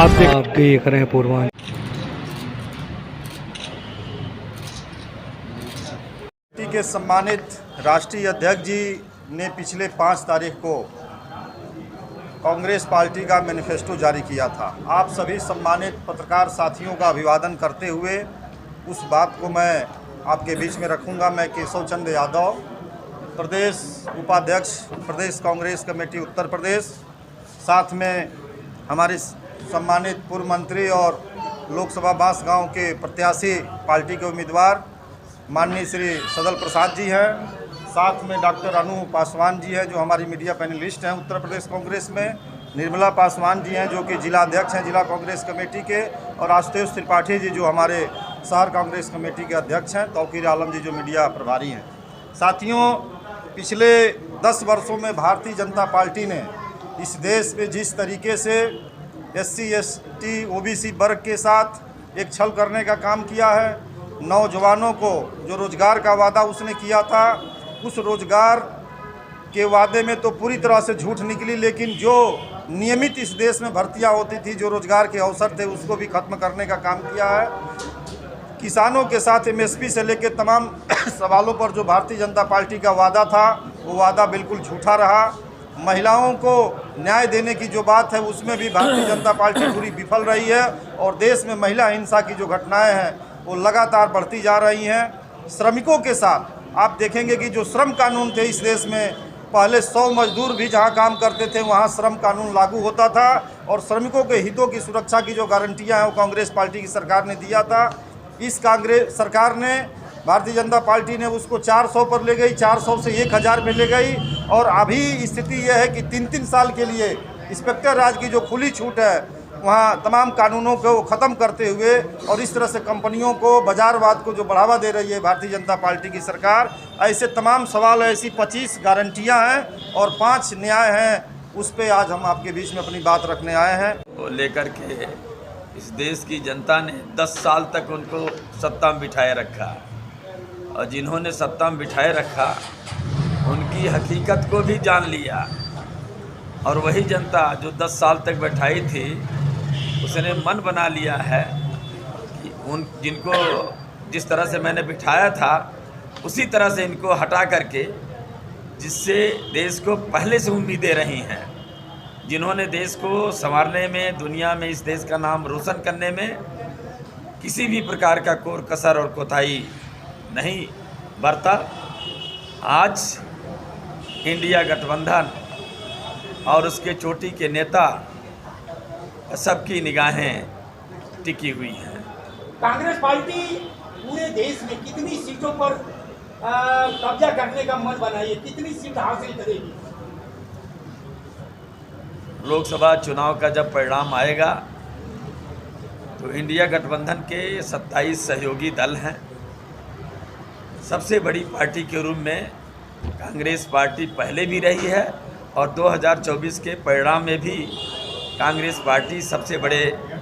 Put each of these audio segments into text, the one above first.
आप देख रहे हैं पूर्वांचल के सम्मानित राष्ट्रीय अध्यक्ष जी ने पिछले 5 तारीख को कांग्रेस पार्टी का मैनिफेस्टो जारी किया था। आप सभी सम्मानित पत्रकार साथियों का अभिवादन करते हुए उस बात को मैं आपके बीच में रखूंगा। मैं केशव चंद्र यादव, प्रदेश उपाध्यक्ष, प्रदेश कांग्रेस कमेटी उत्तर प्रदेश, साथ में हमारे सम्मानित पूर्व मंत्री और लोकसभा बांसगांव के प्रत्याशी पार्टी के उम्मीदवार माननीय श्री सदल प्रसाद जी हैं, साथ में डॉक्टर अनु पासवान जी हैं जो हमारी मीडिया पैनलिस्ट हैं उत्तर प्रदेश कांग्रेस में, निर्मला पासवान जी हैं जो कि जिला अध्यक्ष हैं जिला कांग्रेस कमेटी के, और आशुतोष त्रिपाठी जी जो हमारे शहर कांग्रेस कमेटी के अध्यक्ष हैं, तौकीर आलम जी जो मीडिया प्रभारी हैं। साथियों, पिछले 10 वर्षों में भारतीय जनता पार्टी ने इस देश में जिस तरीके से SC ST OBC वर्ग के साथ एक छल करने का काम किया है, नौजवानों को जो रोज़गार का वादा उसने किया था, उस रोज़गार के वादे में तो पूरी तरह से झूठ निकली, लेकिन जो नियमित इस देश में भर्तियां होती थी, जो रोज़गार के अवसर थे, उसको भी ख़त्म करने का काम किया है। किसानों के साथ MSP से लेकर तमाम सवालों पर जो भारतीय जनता पार्टी का वादा था, वो वादा बिल्कुल झूठा रहा। महिलाओं को न्याय देने की जो बात है, उसमें भी भारतीय जनता पार्टी पूरी विफल रही है, और देश में महिला हिंसा की जो घटनाएं हैं वो लगातार बढ़ती जा रही हैं। श्रमिकों के साथ आप देखेंगे कि जो श्रम कानून थे इस देश में, पहले 100 मजदूर भी जहां काम करते थे वहां श्रम कानून लागू होता था, और श्रमिकों के हितों की सुरक्षा की जो गारंटियां हैं वो कांग्रेस पार्टी की सरकार ने दिया था। इस कांग्रेस सरकार ने, भारतीय जनता पार्टी ने उसको 400 पर ले गई, 400 से 1000 में ले गई, और अभी स्थिति यह है कि 3-3 साल के लिए इंस्पेक्टर राज की जो खुली छूट है वहाँ तमाम कानूनों को ख़त्म करते हुए, और इस तरह से कंपनियों को, बाजारवाद को जो बढ़ावा दे रही है भारतीय जनता पार्टी की सरकार, ऐसे तमाम सवाल, ऐसी 25 गारंटियां हैं और 5 न्याय हैं, उस पे आज हम आपके बीच में अपनी बात रखने आए हैं। वो लेकर के इस देश की जनता ने 10 साल तक उनको सत्ता में बिठाए रखा, और जिन्होंने सत्ता में बिठाए रखा उनकी हकीकत को भी जान लिया, और वही जनता जो 10 साल तक बैठाई थी उसने मन बना लिया है कि उन जिनको जिस तरह से मैंने बिठाया था उसी तरह से इनको हटा करके, जिससे देश को पहले से उम्मीदें रही हैं, जिन्होंने देश को संवारने में, दुनिया में इस देश का नाम रोशन करने में किसी भी प्रकार का कोर कसर और कोताही नहीं बरता, आज इंडिया गठबंधन और उसके चोटी के नेता सबकी निगाहें टिकी हुई हैं। कांग्रेस पार्टी पूरे देश में कितनी सीटों पर कब्जा करने का मन बनाई है, कितनी सीट हासिल करेगी? लोकसभा चुनाव का जब परिणाम आएगा तो इंडिया गठबंधन के 27 सहयोगी दल हैं। सबसे बड़ी पार्टी के रूप में कांग्रेस पार्टी पहले भी रही है, और 2024 के परिणाम में भी कांग्रेस पार्टी सबसे बड़े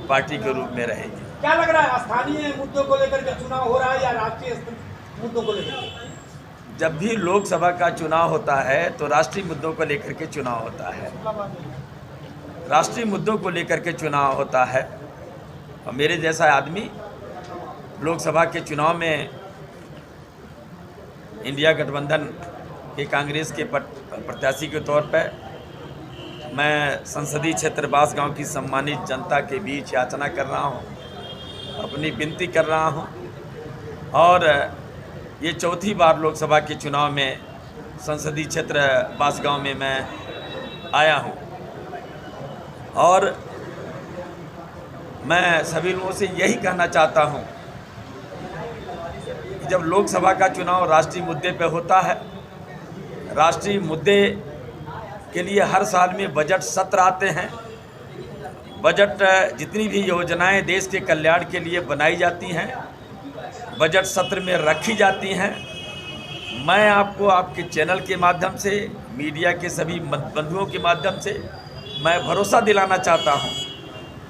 पार्टी के रूप में रहेगी। क्या लग रहा है, स्थानीय मुद्दों को लेकर के चुनाव हो रहा है या राष्ट्रीय मुद्दों को लेकर? जब भी लोकसभा का चुनाव होता है तो राष्ट्रीय मुद्दों को लेकर के चुनाव होता है, राष्ट्रीय मुद्दों को लेकर के चुनाव होता है। और मेरे जैसा आदमी लोकसभा के चुनाव में इंडिया गठबंधन के कांग्रेस के प्रत्याशी के तौर पर मैं संसदीय क्षेत्र बांसगांव की सम्मानित जनता के बीच याचना कर रहा हूं, अपनी विनती कर रहा हूं, और ये 4थी बार लोकसभा के चुनाव में संसदीय क्षेत्र बांसगांव में मैं आया हूं, और मैं सभी लोगों से यही कहना चाहता हूं कि जब लोकसभा का चुनाव राष्ट्रीय मुद्दे पे होता है, राष्ट्रीय मुद्दे के लिए हर साल में बजट सत्र आते हैं। बजट जितनी भी योजनाएं देश के कल्याण के लिए बनाई जाती हैं, बजट सत्र में रखी जाती हैं। मैं आपको आपके चैनल के माध्यम से, मीडिया के सभी बंधुओं के माध्यम से मैं भरोसा दिलाना चाहता हूं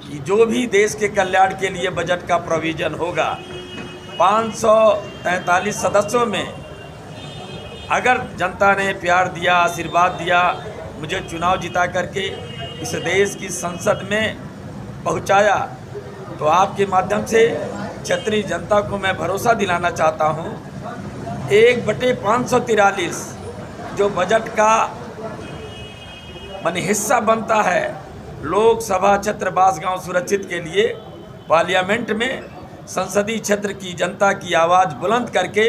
कि जो भी देश के कल्याण के लिए बजट का प्रोविज़न होगा, 543 सदस्यों में अगर जनता ने प्यार दिया, आशीर्वाद दिया, मुझे चुनाव जिता करके इस देश की संसद में पहुंचाया, तो आपके माध्यम से क्षेत्रीय जनता को मैं भरोसा दिलाना चाहता हूं, 1/543 जो बजट का माने हिस्सा बनता है लोकसभा क्षेत्र बांसगांव सुरक्षित के लिए, पार्लियामेंट में संसदीय क्षेत्र की जनता की आवाज़ बुलंद करके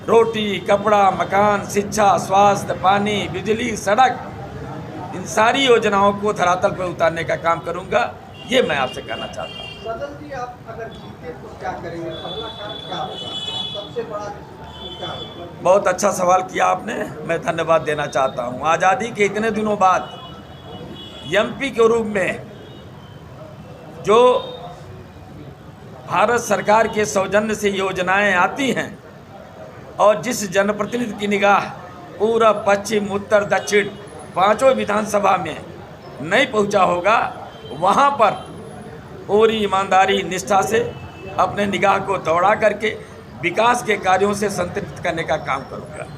रोटी, कपड़ा, मकान, शिक्षा, स्वास्थ्य, पानी, बिजली, सड़क, इन सारी योजनाओं को धरातल पर उतारने का काम करूंगा। ये मैं आपसे कहना चाहता हूँ। सदन जी, आप अगर जीते तो क्या करेंगे? पहला काम क्या होगा? सबसे बड़ा क्या होगा? बहुत अच्छा सवाल किया आपने, मैं धन्यवाद देना चाहता हूँ। आज़ादी के इतने दिनों बाद एमपी के रूप में जो भारत सरकार के सौजन्य से योजनाएं आती हैं और जिस जनप्रतिनिधि की निगाह पूरब, पश्चिम, उत्तर, दक्षिण पांचों विधानसभा में नहीं पहुंचा होगा, वहां पर पूरी ईमानदारी, निष्ठा से अपने निगाह को दौड़ा करके विकास के कार्यों से संतृप्त करने का काम करूंगा।